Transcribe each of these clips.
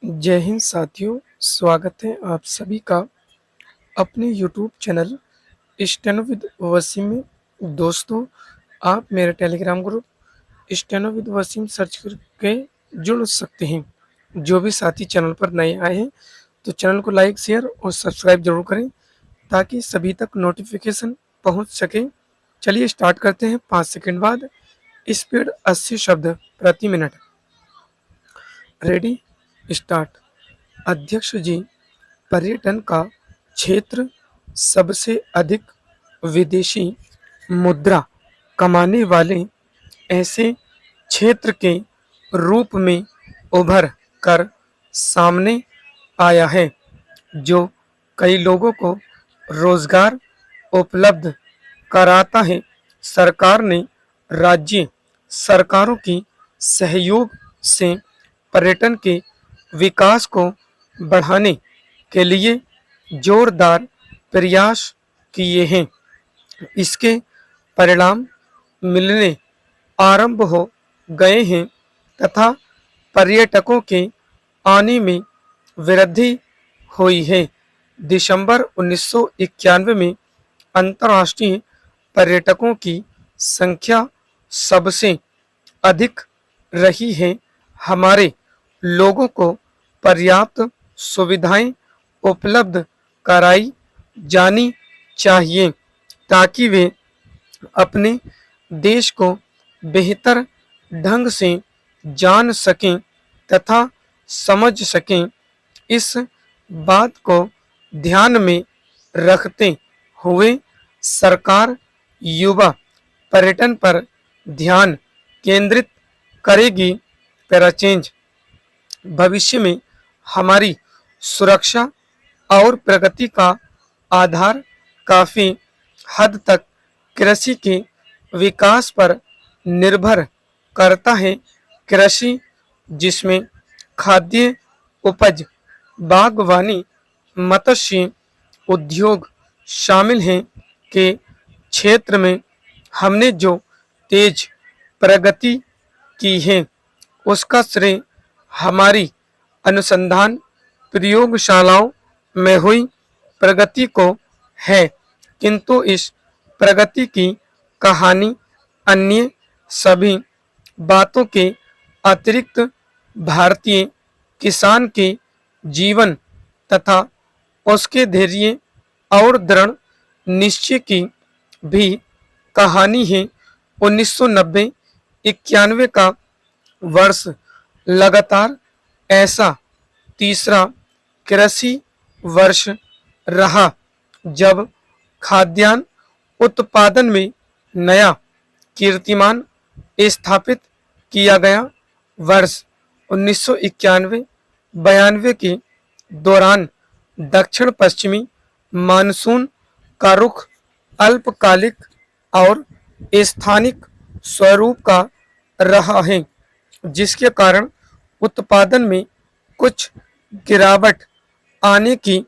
जय हिंद साथियों, स्वागत है आप सभी का अपने YouTube channel steno with Wasim में। दोस्तों, आप मेरे Telegram group steno with Wasim search करके जुड़ सकते हैं। जो भी साथी चैनल पर नए आए हैं तो चैनल को लाइक, शेयर और सब्सक्राइब जरूर करें ताकि सभी तक नोटिफिकेशन पहुंच सके। चलिए स्टार्ट करते हैं। 5 सेकंड बाद। स्पीड 80 शब्द प्रति मिनट। Ready, start. अध्यक्ष जी, पर्यटन का क्षेत्र सबसे अधिक विदेशी मुद्रा कमाने वाले ऐसे क्षेत्र के रूप में उभर कर सामने आया है, जो कई लोगों को रोजगार उपलब्ध कराता है। सरकार ने राज्य सरकारों की सहयोग से पर्यटन के विकास को बढ़ाने के लिए जोरदार प्रयास किए हैं। इसके परिणाम मिलने आरंभ हो गए हैं तथा पर्यटकों के आने में वृद्धि हुई है। दिसंबर 1991 में अंतर्राष्ट्रीय पर्यटकों की संख्या सबसे अधिक रही है। हमारे लोगों को पर्याप्त सुविधाएं उपलब्ध कराई जानी चाहिए ताकि वे अपने देश को बेहतर ढंग से जान सकें तथा समझ सकें। इस बात को ध्यान में रखते हुए सरकार युवा पर्यटन पर ध्यान केंद्रित करेगी। पैराचेंज। भविष्य में हमारी सुरक्षा और प्रगति का आधार काफी हद तक कृषि के विकास पर निर्भर करता है। कृषि, जिसमें खाद्य उपज, बागवानी, मत्स्य उद्योग शामिल हैं, के क्षेत्र में हमने जो तेज प्रगति की है उसका श्रेय हमारी अनुसंधान प्रयोगशालाओं में हुई प्रगति को है। किंतु इस प्रगति की कहानी अन्य सभी बातों के अतिरिक्त भारतीय किसान के जीवन तथा उसके धैर्य और दृढ़ निश्चय की भी कहानी है। 1990-91 का वर्ष लगातार ऐसा तीसरा कृषि वर्ष रहा जब खाद्यान्न उत्पादन में नया कीर्तिमान स्थापित किया गया। वर्ष 1991-92 के दौरान दक्षिण पश्चिमी मानसून का रुख अल्पकालिक और स्थानिक स्वरूप का रहा है, जिसके कारण उत्पादन में कुछ गिरावट आने की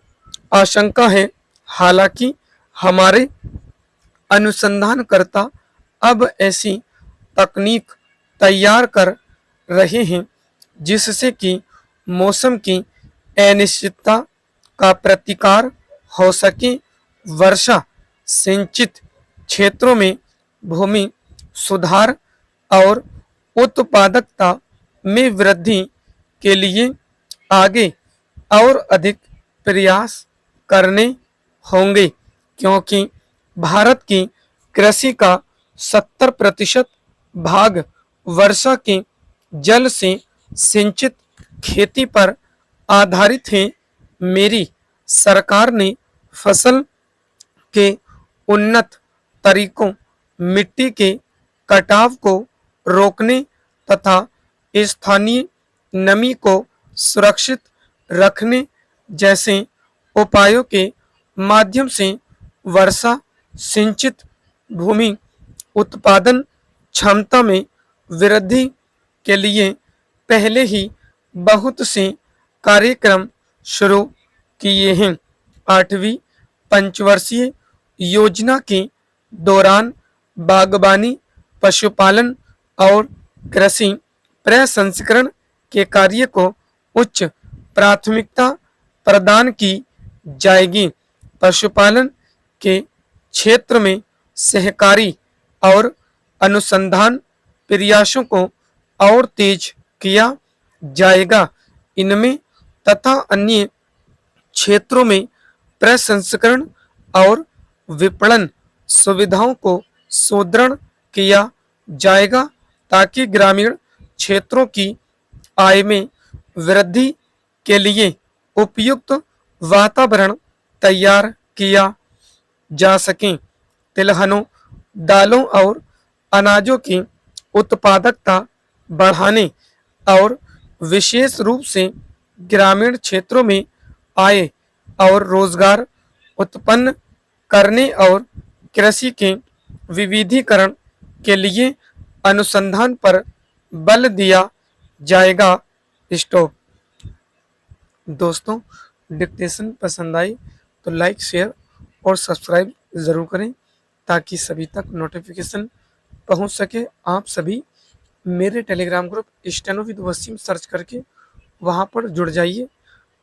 आशंका है। हालांकि हमारे अनुसंधानकर्ता अब ऐसी तकनीक तैयार कर रहे हैं जिससे कि मौसम की अनिश्चितता का प्रतिकार हो सके। वर्षा सिंचित क्षेत्रों में भूमि सुधार और उत्पादकता में वृद्धि के लिए आगे और अधिक प्रयास करने होंगे, क्योंकि भारत की कृषि का 70% भाग वर्षा के जल से सिंचित खेती पर आधारित है। मेरी सरकार ने फसल के उन्नत तरीकों, मिट्टी के कटाव को रोकने तथा स्थानीय नमी को सुरक्षित रखने जैसे उपायों के माध्यम से वर्षा सिंचित भूमि उत्पादन क्षमता में वृद्धि के लिए पहले ही बहुत से कार्यक्रम शुरू किए हैं। 8वीं पंचवर्षीय योजना के दौरान बागवानी, पशुपालन और कृषि प्रसंस्करण के कार्य को उच्च प्राथमिकता प्रदान की जाएगी। पशुपालन के क्षेत्र में सहकारी और अनुसंधान प्रयासों को और तेज किया जाएगा। इनमें तथा अन्य क्षेत्रों में प्रसंस्करण और विपणन सुविधाओं को सुदृढ़ किया जाएगा ताकि ग्रामीण क्षेत्रों की आय में वृद्धि के लिए उपयुक्त वातावरण तैयार किया जा सके। तिलहनों, दालों और अनाजों की उत्पादकता बढ़ाने और विशेष रूप से ग्रामीण क्षेत्रों में आय और रोजगार उत्पन्न करने और कृषि के विविधीकरण के लिए अनुसंधान पर बल दिया जाएगा। स्टॉप। दोस्तों, डिक्टेशन पसंद आई तो लाइक, शेयर और सब्सक्राइब ज़रूर करें ताकि सभी तक नोटिफिकेशन पहुंच सके। आप सभी मेरे Telegram group steno with Wasim search करके वहां पर जुड़ जाइए।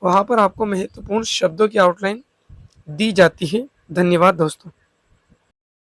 वहां पर आपको महत्वपूर्ण शब्दों की आउटलाइन दी जाती है। धन्यवाद दोस्तों।